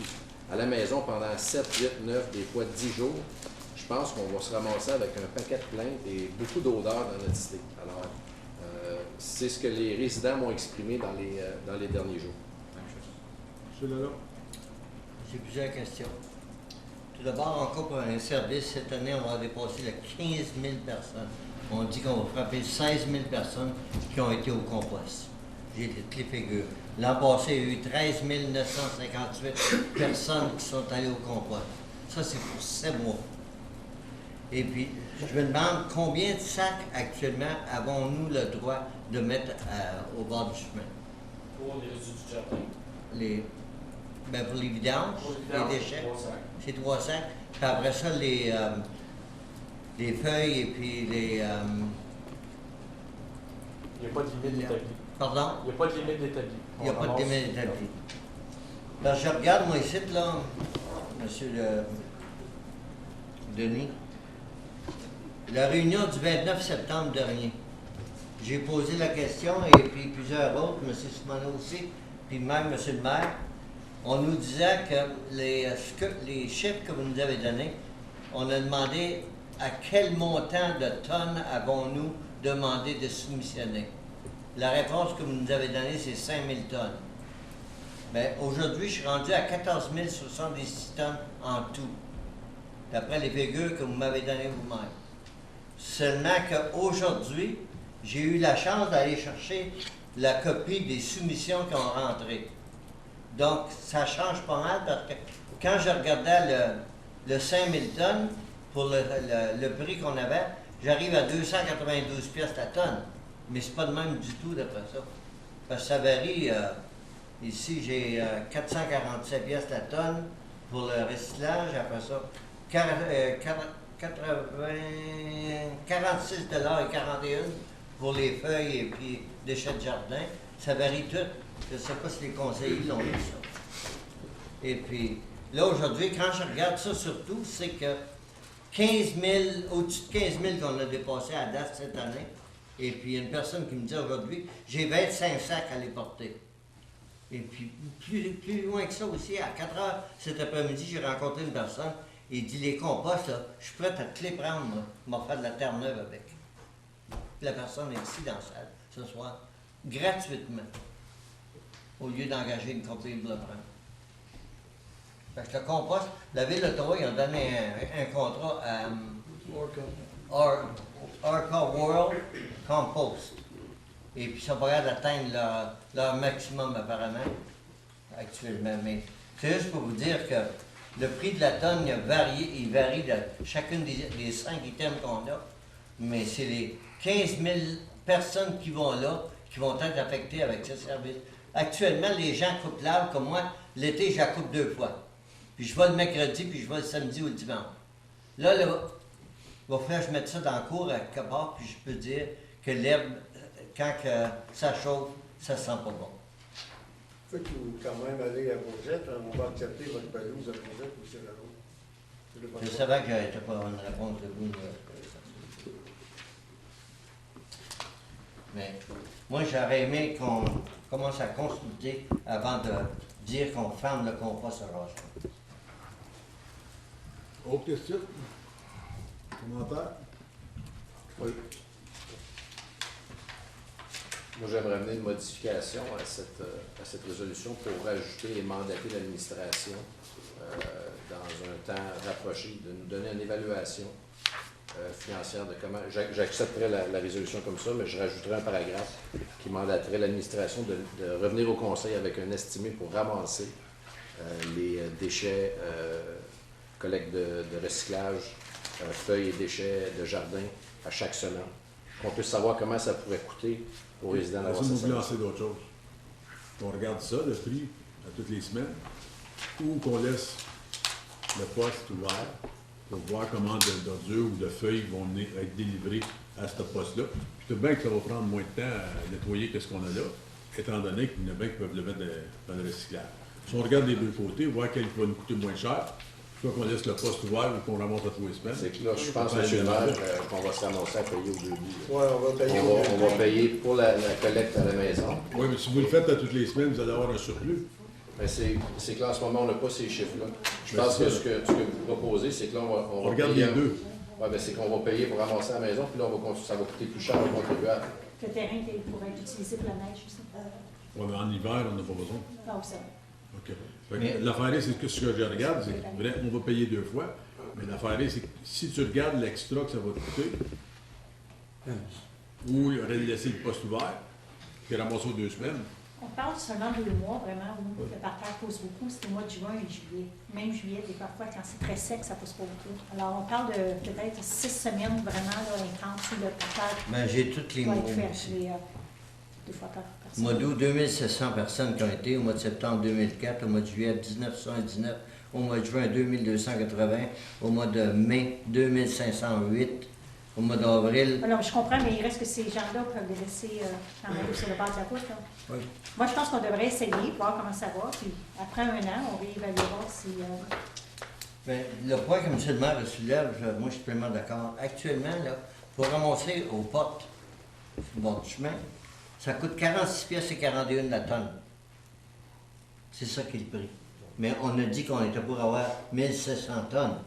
à la maison pendant 7, 8, 9, des fois 10 jours, je pense qu'on va se ramasser avec un paquet de plaintes et beaucoup d'odeurs dans notre cité. Alors, c'est ce que les résidents m'ont exprimé dans les derniers jours. M. Lalonde. J'ai plusieurs questions. Tout d'abord, encore pour un service, cette année, on va dépasser les 15 000 personnes. On dit qu'on va frapper 16 000 personnes qui ont été au compost. J'ai toutes les figures. L'an passé, il y a eu 13 958 personnes qui sont allées au compost. Ça, c'est pour 7 mois. Et puis, je me demande combien de sacs actuellement avons-nous le droit de mettre au bord du chemin? Pour les résidus du jardin. Pour les vidanges, les déchets, 3 sacs. c'est 3 sacs. Puis après ça, les feuilles et puis les... Il n'y a pas de limite d'établi. Pardon? Il n'y a pas de limite d'établi. Il n'y a pas de limite d'établi. Alors, je regarde, moi, ici, là, monsieur Denis, la réunion du 29 septembre dernier, j'ai posé la question, et puis plusieurs autres, M. Simoneau aussi, puis même M. le maire, on nous disait que les chiffres que vous nous avez donnés, on a demandé à quel montant de tonnes avons-nous demandé de soumissionner. La réponse que vous nous avez donnée, c'est 5 000 tonnes. Bien, aujourd'hui, je suis rendu à 14 076 tonnes en tout, d'après les figures que vous m'avez données vous-même. Seulement qu'aujourd'hui, j'ai eu la chance d'aller chercher la copie des soumissions qui ont rentré. Donc, ça change pas mal parce que quand je regardais le 5 000 tonnes pour le prix qu'on avait, j'arrive à 292 pièces la tonne. Mais c'est pas de même du tout d'après ça. Parce que ça varie. Ici, j'ai 447 pièces la tonne pour le recyclage. Après ça, 46,41 pour les feuilles et puis déchets de jardin. Ça varie tout. Je ne sais pas si les conseillers l'ont dit ça. Et puis, là, aujourd'hui, quand je regarde ça surtout, c'est que 15 000, au-dessus de 15 000 qu'on a dépassé à date cette année. Et puis, il y a une personne qui me dit aujourd'hui, j'ai 25 sacs à les porter. Et puis, plus loin que ça aussi, à 4 heures cet après-midi, j'ai rencontré une personne. Il dit, les composts, là, je suis prêt à te les prendre, moi. Je vais faire de la terre neuve avec. Puis la personne est ici dans la salle, ce soir, gratuitement, au lieu d'engager une compagnie pour le prendre. Parce que le compost, la Ville d'Ottawa, ils ont donné un contrat à Orca World Compost. Et puis, ils sont pas capables d'atteindre leur maximum, apparemment, actuellement. Mais c'est juste pour vous dire que le prix de la tonne, il varie de chacune des 5 items qu'on a. Mais c'est les 15 000 personnes qui vont là, qui vont être affectées avec ce service. Actuellement, les gens coupent l'arbre comme moi. L'été, je la coupe 2 fois. Puis je vais le mercredi, puis je vais le samedi ou le dimanche. Là, il va falloir que je mette ça dans le cours à quelque part, puis je peux dire que l'herbe, quand ça chauffe, ça sent pas bon. Fait que vous quand même aller à Bourgette, on va accepter votre pelouse à Bourgette ou c'est la l'autre. Je savais que j'avais pas une réponse de vous. Mais moi, j'aurais aimé qu'on commence à consulter avant de dire qu'on ferme le compost à Rochefort. Autre question? Commentaire? Oui. Moi, j'aimerais amener une modification à cette résolution pour rajouter et mandater l'administration dans un temps rapproché de nous donner une évaluation financière de comment. J'accepterais la résolution comme ça, mais je rajouterais un paragraphe qui mandaterait l'administration de revenir au conseil avec un estimé pour ramasser les déchets, collecte de recyclage, feuilles et déchets de jardin à chaque semaine. Qu'on puisse savoir comment ça pourrait coûter aux résidents d'avoir ça. Vous lancer d'autres choses. On regarde ça, le prix, à toutes les semaines, ou qu'on laisse le poste ouvert pour voir comment d'ordures ou de feuilles vont venir être délivrées à ce poste-là. Puis tout bien que ça va prendre moins de temps à nettoyer que ce qu'on a là, étant donné qu'il y en a bien qui peuvent le mettre dans le recyclage. Si on regarde les deux côtés, voir quel va nous coûter moins cher, soit qu'on laisse le poste ouvert ou qu'on remonte à tous les semaines. C'est que là, je pense, M. le maire, qu'on va se ramasser à payer au début. Oui, on va payer pour la collecte à la maison. Oui, mais si vous le faites à toutes les semaines, vous allez avoir un surplus. Mais c'est que là, en ce moment, on n'a pas ces chiffres-là. Je pense que ce que vous proposez, c'est que là, on va regarde payer. Les deux. Oui, mais c'est qu'on va payer pour ramasser à la maison, puis là, ça va coûter plus cher aux contribuables. Le terrain pourrait être utilisé pour la neige aussi. Oui, mais en hiver, on n'a pas besoin. Non, ça. OK. L'affaire, c'est que ce que je regarde, c'est qu'on va payer 2 fois, mais l'affaire, c'est que si tu regardes l'extra que ça va te coûter, ou il aurait laissé le poste ouvert, puis ramasser aux 2 semaines. On parle seulement de 2 mois, vraiment, où le parterre pousse beaucoup. C'est le mois de juin et juillet. Même juillet, des parfois, quand c'est très sec, ça ne pousse pas beaucoup. Alors, on parle de peut-être 6 semaines vraiment là, intenses où le parterre j'ai toutes les mots. 2 fois par Au mois d'août, 2700 personnes qui ont été. Au mois de septembre, 2004. Au mois de juillet, 1919. Au mois de juin, 2280. Au mois de mai, 2508. Au mois d'avril. Alors, je comprends, mais il reste que ces gens-là peuvent les laisser quand même sur le bord de la route. Là. Oui. Moi, je pense qu'on devrait essayer, voir comment ça va. Puis après 1 an, on réévaluera si. Bien, le point que M. le maire soulève, moi, je suis pleinement d'accord. Actuellement, là, pour ramasser aux portes sur le bord du chemin, ça coûte 46 pièces et 41 la tonne. C'est ça qui est le prix. Mais on a dit qu'on était pour avoir 1700 tonnes.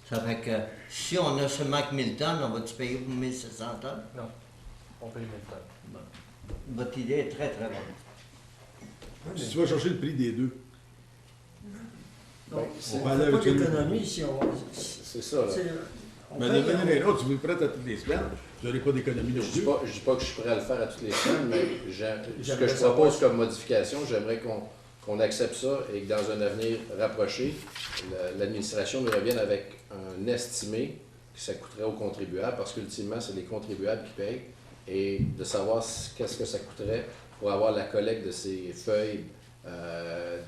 Ça fait que si on a seulement que 1000 tonnes, on va-tu payer pour 1700 tonnes? Non, on paye 1000 tonnes. Bon. Votre idée est très, très bonne. Si tu vas chercher le prix des deux. Donc, on parle pas d'économie si on... C'est ça, là. Mais de manière et l'autre, si vous le prêtez à toutes les semaines, vous n'aurez pas d'économie non plus. Je ne dis pas que je suis prêt à le faire à toutes les semaines, mais ce que je propose comme modification, j'aimerais qu'on accepte ça et que dans un avenir rapproché, l'administration nous revienne avec un estimé que ça coûterait aux contribuables, parce qu'ultimement, c'est les contribuables qui payent, et de savoir qu'est-ce que ça coûterait pour avoir la collecte de ces feuilles,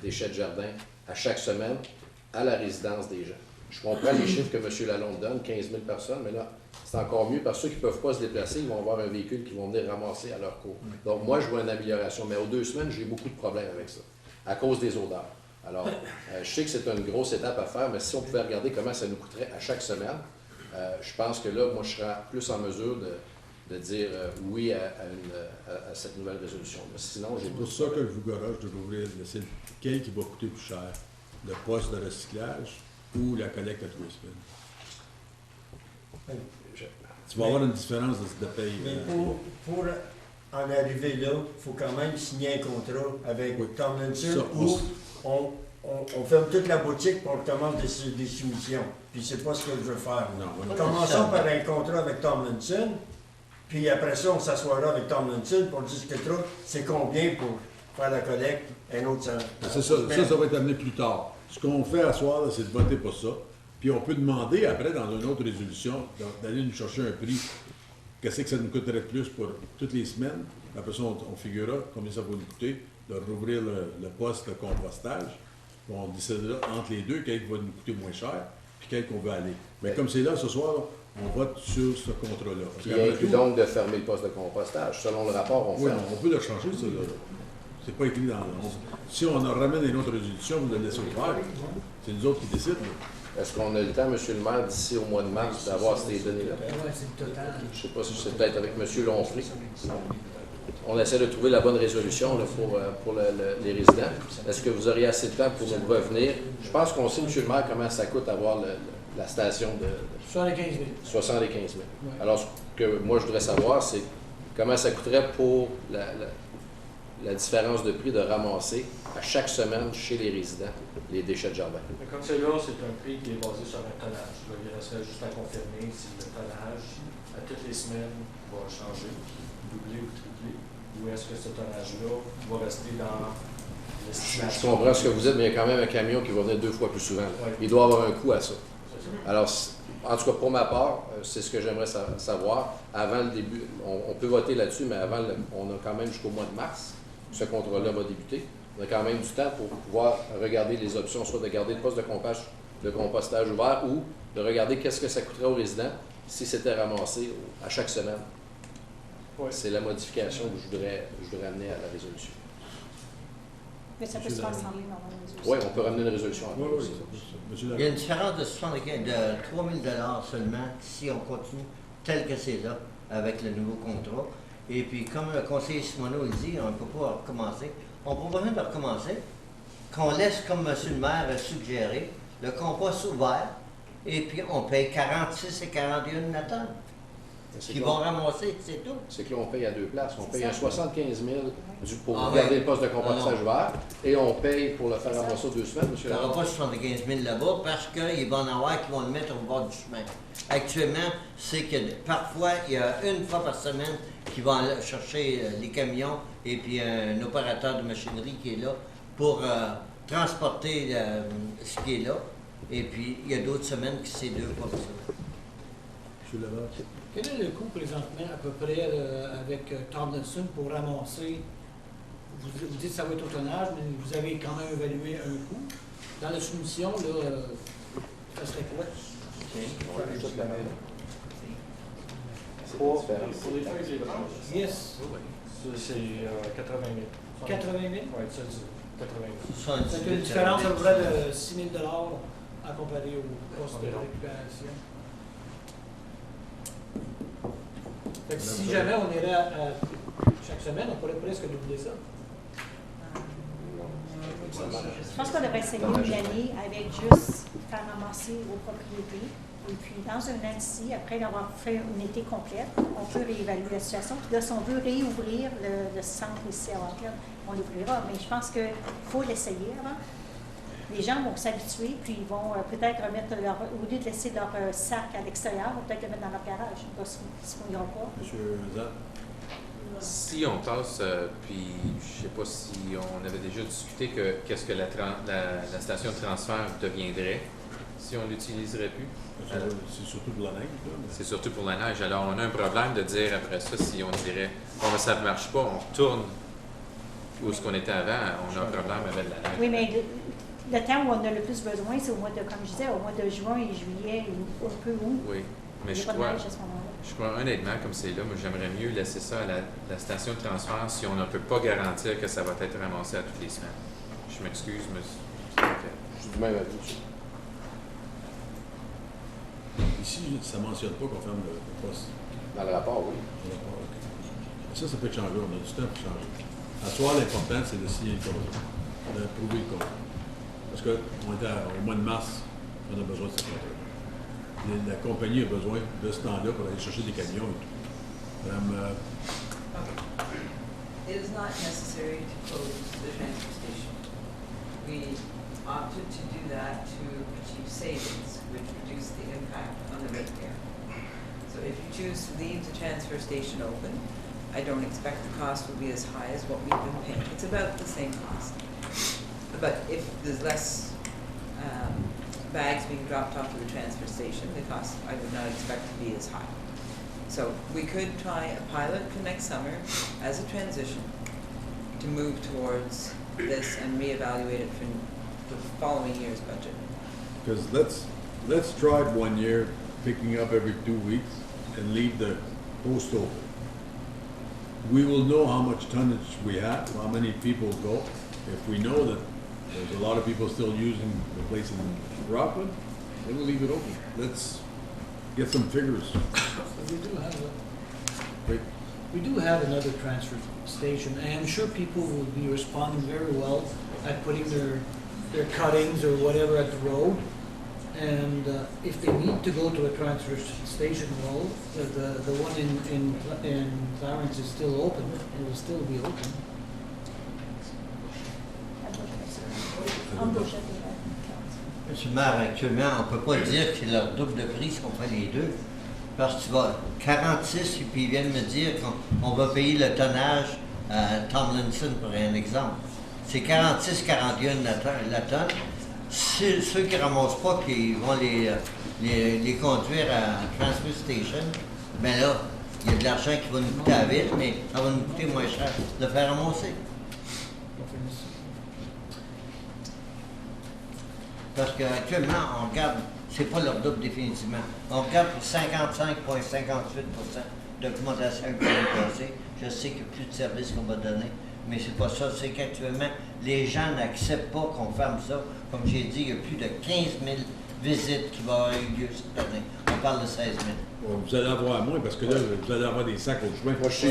déchets de jardin à chaque semaine à la résidence des gens. Je comprends les chiffres que M. Lalonde donne, 15 000 personnes, mais là, c'est encore mieux parce que ceux qui ne peuvent pas se déplacer, ils vont avoir un véhicule qui vont venir ramasser à leur cours. Donc, moi, je vois une amélioration, mais aux 2 semaines, j'ai beaucoup de problèmes avec ça, à cause des odeurs. Alors, je sais que c'est une grosse étape à faire, mais si on pouvait regarder comment ça nous coûterait à chaque semaine, je pense que là, moi, je serais plus en mesure de dire oui à cette nouvelle résolution. Mais sinon, j'ai... C'est pour ça que je vous garoche de rouvrir lequel qui va coûter plus cher, le poste de recyclage ou la collecte à 3 semaines. Tu vas avoir une différence de paye. Mais pour en arriver là, il faut quand même signer un contrat avec Tomlinson où on ferme toute la boutique pour on commence des soumissions. Puis c'est pas ce que je veux faire. Non, commençons par un contrat avec Tomlinson, puis après ça, on s'assoira avec Tomlinson pour discuter c'est combien pour faire la collecte, un autre C'est ça, ça va être amené plus tard. Ce qu'on fait à soir, c'est de voter pour ça. Puis on peut demander après, dans une autre résolution, d'aller nous chercher un prix. Qu'est-ce que ça nous coûterait de plus pour toutes les semaines? Après ça, on figurera combien ça va nous coûter de rouvrir le poste de compostage. Puis on décidera entre les deux quel va nous coûter moins cher, puis quel qu'on veut aller. Mais comme c'est là ce soir, on vote sur ce contrat-là. Qui inclut donc de fermer le poste de compostage. Selon le rapport, on ferme. On peut le changer, ça. C'est pas écrit dans le... Si on en ramène une autre résolution, vous le laissez ouvert. C'est nous autres qui décident. Est-ce qu'on a le temps, M. le maire, d'ici au mois de mars, d'avoir ces données-là? Oui, c'est le total. Je ne sais pas si c'est peut-être avec M. Lomfry. On essaie de trouver la bonne résolution là, pour les résidents. Est-ce que vous auriez assez de temps pour nous revenir? Je pense qu'on sait, M. le maire, comment ça coûte avoir la station de... 75 000. 75 000. Ouais. Alors, ce que moi, je voudrais savoir, c'est comment ça coûterait pour la différence de prix de ramasser à chaque semaine chez les résidents les déchets de jardin. Mais comme c'est là, c'est un prix qui est basé sur un tonnage. Là, il resterait juste à confirmer si le tonnage, à toutes les semaines, va changer, doubler ou tripler, ou est-ce que ce tonnage-là va rester dans l'estimation. Je comprends ce que vous dites, mais il y a quand même un camion qui va venir 2 fois plus souvent. Ouais. Il doit avoir un coût à ça. Alors, en tout cas, pour ma part, c'est ce que j'aimerais savoir. Avant le début, on peut voter là-dessus, mais avant, on a quand même jusqu'au mois de mars. Ce contrôle-là va débuter. On a quand même du temps pour pouvoir regarder les options, soit de garder le poste de compostage ouvert ou de regarder qu'est-ce que ça coûterait aux résidents si c'était ramassé à chaque semaine. Ouais. C'est la modification que je voudrais amener à la résolution. Mais ça peut se rassembler dans la résolution. Oui, on peut ramener une résolution. Il y a une différence de 3 000 $ seulement si on continue tel que c'est là avec le nouveau contrat. Et puis, comme le conseiller Simoneau dit, on ne peut pas recommencer. On peut pas même recommencer, qu'on laisse, comme M. le maire a suggéré, le compost ouvert, et puis on paye 46 et 41 la tonne. Qui vont ramasser, c'est tout. C'est que là, on paye à 2 places. On paye à 75 000 pour Ah, garder ouais. le poste de compostage ouvert et on paye pour le faire ramasser 2 semaines, M. Il n'y aura pas 75 000 là-bas parce qu'il va en avoir qui vont le mettre au bord du chemin. Actuellement, c'est que parfois, il y a une fois par semaine qui va aller chercher les camions et puis un opérateur de machinerie qui est là pour transporter ce qui est là. Et puis, il y a d'autres semaines qui c'est 2 fois par semaine. Quel est le coût présentement à peu près avec Tomlinson pour ramasser? Vous dites que ça va être au tonnage, mais vous avez quand même évalué un coût. Dans la soumission, là, ça serait quoi? Pour les feuilles et les branches? Yes. C'est 80 000. 80 000? Oui, ça dit 80 000. C'est une différence à peu près de 6 000 à comparer au poste de récupération. Fait que si jamais on irait à chaque semaine, on pourrait presque doubler ça. Je pense qu'on devrait essayer une année avec juste faire ramasser aux propriétés. Et puis, dans un an d'ici, après avoir fait une été complète, on peut réévaluer la situation. Puis là, si on veut réouvrir le centre ici à Rockland, on l'ouvrira. Mais je pense qu'il faut l'essayer avant. Les gens vont s'habituer, puis ils vont peut-être remettre au lieu de laisser leur sac à l'extérieur, ils vont peut-être le mettre dans leur garage. Ils ne s'en pas. Monsieur Zan? Si on passe, puis je ne sais pas si on avait déjà discuté qu'est-ce que la station de transfert deviendrait si on ne l'utiliserait plus. C'est surtout pour la neige. C'est surtout pour la neige. Alors, on a un problème de dire après ça, si on dirait, bon, mais ça ne marche pas, on retourne où est-ce qu'on était avant, on a un problème avec la neige. Oui, mais le temps où on a le plus besoin, c'est au mois de, comme je disais, au mois de juin et juillet, un peu où. Oui, mais je crois honnêtement, comme c'est là, moi j'aimerais mieux laisser ça à la station de transfert si on ne peut pas garantir que ça va être ramassé à toutes les semaines. Je m'excuse, mais je suis du même avis. Ici, ça ne mentionne pas qu'on ferme le poste. Dans le rapport, oui. Dans le rapport, OK. Ça peut changer. On a du temps pour changer. À soir, l'important, c'est de signer le contrat, de prouver le contrat. Parce qu'on est au mois de mars, on a besoin de ce contrat. La compagnie a besoin de ce temps-là pour aller chercher des camions et tout. It is not necessary to close the transfer station. We opted to do that to achieve savings, which reduce the impact on the ratepayer. So if you choose to leave the transfer station open, I don't expect the cost will be as high as what we've been paying. It's about the same cost. But if there's less bags being dropped off to the transfer station, the cost I would not expect to be as high. So we could try a pilot for next summer as a transition to move towards this and reevaluate it for the following year's budget. Because let's try it 1 year, picking up every 2 weeks, and leave the post open. We will know how much tonnage we have, how many people go. If we know that there's a lot of people still using the place in Rockland, then we'll leave it open. Let's get some figures. We do have another transfer station, and I'm sure people will be responding very well at putting their cuttings or whatever at the road. And if they need to go to a transfer station road, the one in Clarence is still open. It will still be open. embaucher des Monsieur le maire, actuellement, on ne peut pas dire que c'est leur double de prix si on fait les deux. Parce que tu vas 46 et puis ils viennent me dire qu'on va payer le tonnage à Tomlinson, pour un exemple. C'est 46-41 la tonne. Ceux qui ne ramassent pas, qui vont les conduire à Transfer Station, bien là, il y a de l'argent qui va nous coûter à la ville, mais ça va nous coûter moins cher de le faire ramasser. Parce qu'actuellement, on regarde, c'est pas leur double définitivement. On regarde pour 55,58% d'augmentation que l'année passée. Je sais qu'il n'y a plus de services qu'on va donner, mais c'est pas ça. C'est qu'actuellement, les gens n'acceptent pas qu'on ferme ça. Comme j'ai dit, il y a plus de 15 000 visites qui vont avoir eu lieu cette année. On parle de 16 000. Vous allez avoir moins parce que là, vous allez avoir des sacs au chemin. Moi, je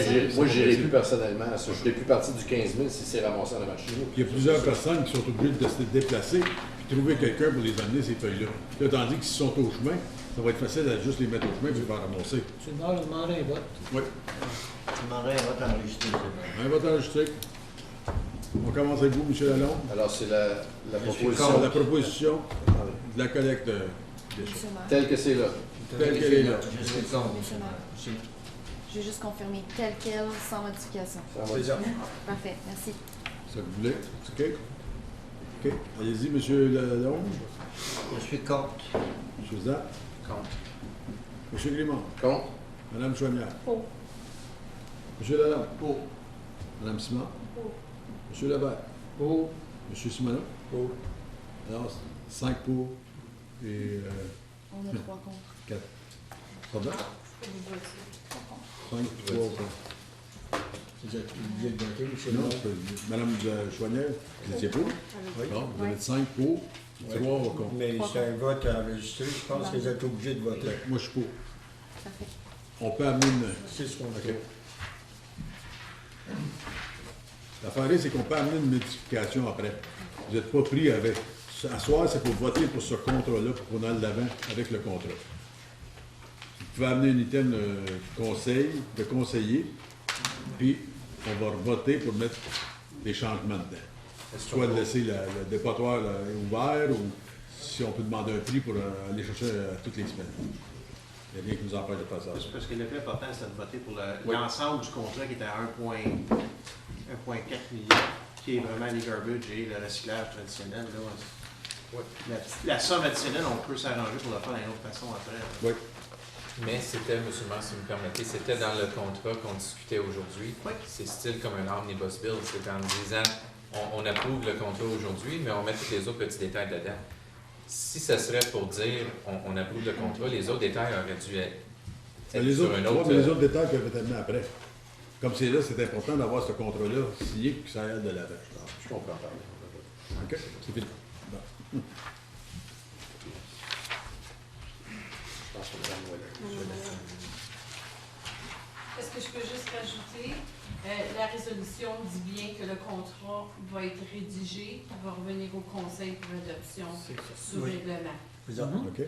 n'irai plus personnellement à ça. Je ne ferai plus partie du 15 000 si c'est ramassé en avant chez nous. Il y a plusieurs personnes qui sont obligées de se déplacer puis trouver quelqu'un pour les amener ces feuilles-là. Là, tandis que s'ils sont au chemin, ça va être facile à juste les mettre au chemin et les faire ramasser. C'est le maire de demander un vote. Oui. Je demanderai un vote enregistré. Un vote enregistré. On commence avec vous, M. Lalonde. Alors, c'est la proposition. La proposition de la collecte de déchets. Telle que c'est là. Telle qu'elle est là. Je suis contre. Je vais juste confirmer tel quel, sans modification. C'est ça. Parfait, merci. Ça que vous voulez? OK? OK. Allez-y, M. Lalonde. Je suis contre. M. Zat. Contre. M. Grimond. Contre. Mme Chouanière. Pour. M. Lalonde. Pour. Mme Simon. Pour. M. Levert. Pour. M. Simoneau. Pour. Alors, 5 pour et On a 3 contre. 4. Pardon? 5, 3 contre. Vous êtes obligé de voter, monsieur le Non, maire? Mme Chouanière, vous étiez pour? Oui. Bon, vous êtes 5 pour, 3 contre. Mais c'est un vote enregistré, je pense que vous êtes obligé de voter. Moi, je suis pour. Parfait. On peut amener une... C'est ce qu'on OK. fait. L'affaire, c'est qu'on peut amener une modification après. Vous n'êtes pas pris avec... À soir, c'est pour voter pour ce contrat-là, pour qu'on aille de l'avant avec le contrat. Vous pouvez amener un item de conseiller, puis on va voter pour mettre des changements dedans. Soit de laisser le dépotoir ouvert, ou si on peut demander un prix pour aller chercher toutes les semaines. Il n'y a rien qui nous empêche de faire ça. Parce que le plus important, c'est de voter pour Oui. l'ensemble du contrat qui est à 1,4 million, qui est vraiment les garbage et le recyclage traditionnel. Là. Oui. La somme additionnelle, on peut s'arranger pour le faire d'une autre façon après. Oui. Mais c'était, M. le maire, si vous me permettez, c'était dans le contrat qu'on discutait aujourd'hui. Oui. C'est style comme un omnibus bill. C'est en disant, on approuve le contrat aujourd'hui, mais on met tous les autres petits détails dedans. Si ça serait pour dire, on approuve le contrat, les autres détails auraient dû être Les sur autres, un autre... mais les autres détails peuvent être amenés après. Comme c'est là, c'est important d'avoir ce contrat-là signé et que ça aille de l'avant. Je comprends pas. OK? C'est fini. Bon. Je pense que Mme Ouellet. Est-ce que je peux juste rajouter, la résolution dit bien que le contrat va être rédigé, va revenir au conseil pour adoption sous Oui. règlement. C'est ça. OK. OK?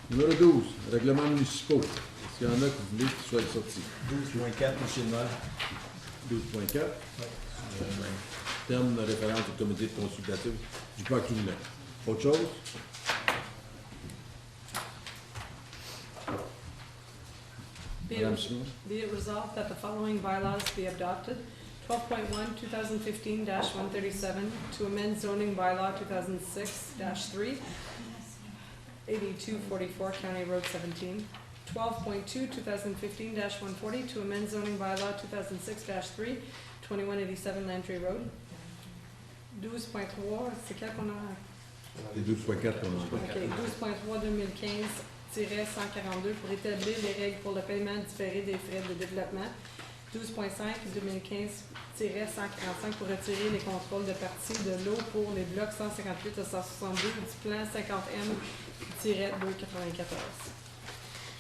Numéro 12, règlements municipaux. Est-ce qu'il y en a qui voulaient qu'ils soient sortis? 12.4, monsieur le maire. 12.4. Terme de référence au comité de consultatif du pacte tout voulait. Autre chose? Madame Simon? Be it resolved that the following bylaws be adopted. 12.1, 2015-137, to amend zoning bylaw 2006-3, 8244 County Road 17. 12.2, 2015-140, to amend zoning bylaw 2006-3, 2187 Landry Road. 12.3, c'est quel qu'on a? Les 12.4 qu'on a. OK. 12.3 2015-142 pour établir les règles pour le paiement différé des frais de développement. 12.5 2015-145 pour retirer les contrôles de partie de l'eau pour les blocs 158 à 162 du plan 50M-294.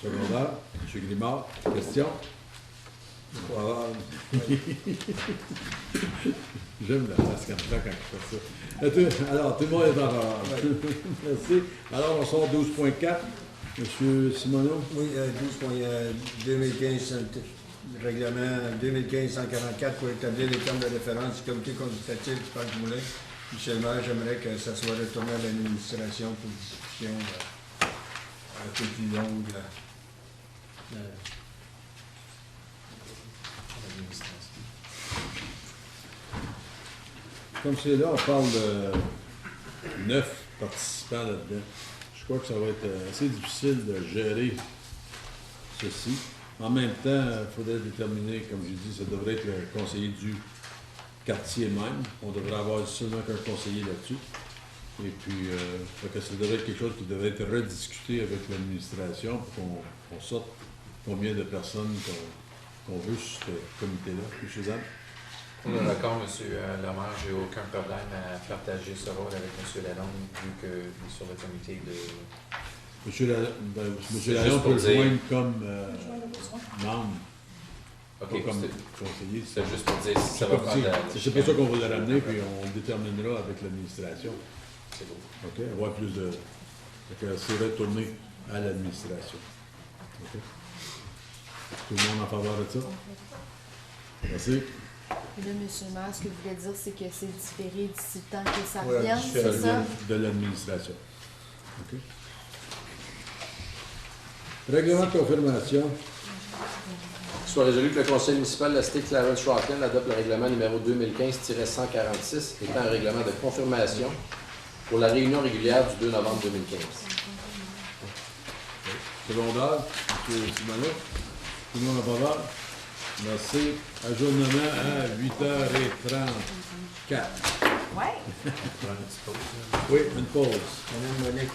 Secondaire, M. Grimard, question? J'aime la face comme ça quand je fais ça. Alors, tout le monde est en faveur. Merci. Alors, on sort 12.4. M. Simoneau? Oui, 12.2015, règlement 2015-144 pour établir les termes de référence du comité consultatif du Parc du Moulin. Michel Maire, j'aimerais que ça soit retourné à l'administration pour une discussion un peu plus longue. Comme c'est là, on parle de 9 participants là-dedans. Je crois que ça va être assez difficile de gérer ceci. En même temps, il faudrait déterminer, comme je dis, ça devrait être le conseiller du quartier même. On devrait avoir seulement qu'un conseiller là-dessus. Et puis, que ça devrait être quelque chose qui devrait être rediscuté avec l'administration pour qu'on sorte combien de personnes qu'on veut sur ce comité-là. Puis, Suzanne? D'accord, M. Lemare, j'ai aucun problème à partager ce rôle avec M. Lalonde, vu qu'il est sur le comité de... Monsieur Lalonde peut le joindre comme membre. OK, pas comme conseiller. C'est juste pour dire si ça va prendre la... C'est pour ça qu'on va le ramener, puis on déterminera avec l'administration. C'est beau. OK? Avoir plus de... c'est retourné à l'administration. OK? Tout le monde en faveur de ça? Merci. Et là, M. le maire, ce que vous voulez dire, c'est que c'est différé d'ici le temps que ça Ouais, revienne, c'est ça? De l'administration. OK? Règlement de confirmation. Soit résolu que le conseil municipal de la cité de Clarence-Rockland adopte le règlement numéro 2015-146, étant un règlement de confirmation pour la réunion régulière du 2 novembre 2015. Secondaire, M. Simano. Tout le monde en faveur? Merci. Ajournement à 8h34. Ouais. Oui, une pause. Madame Monique.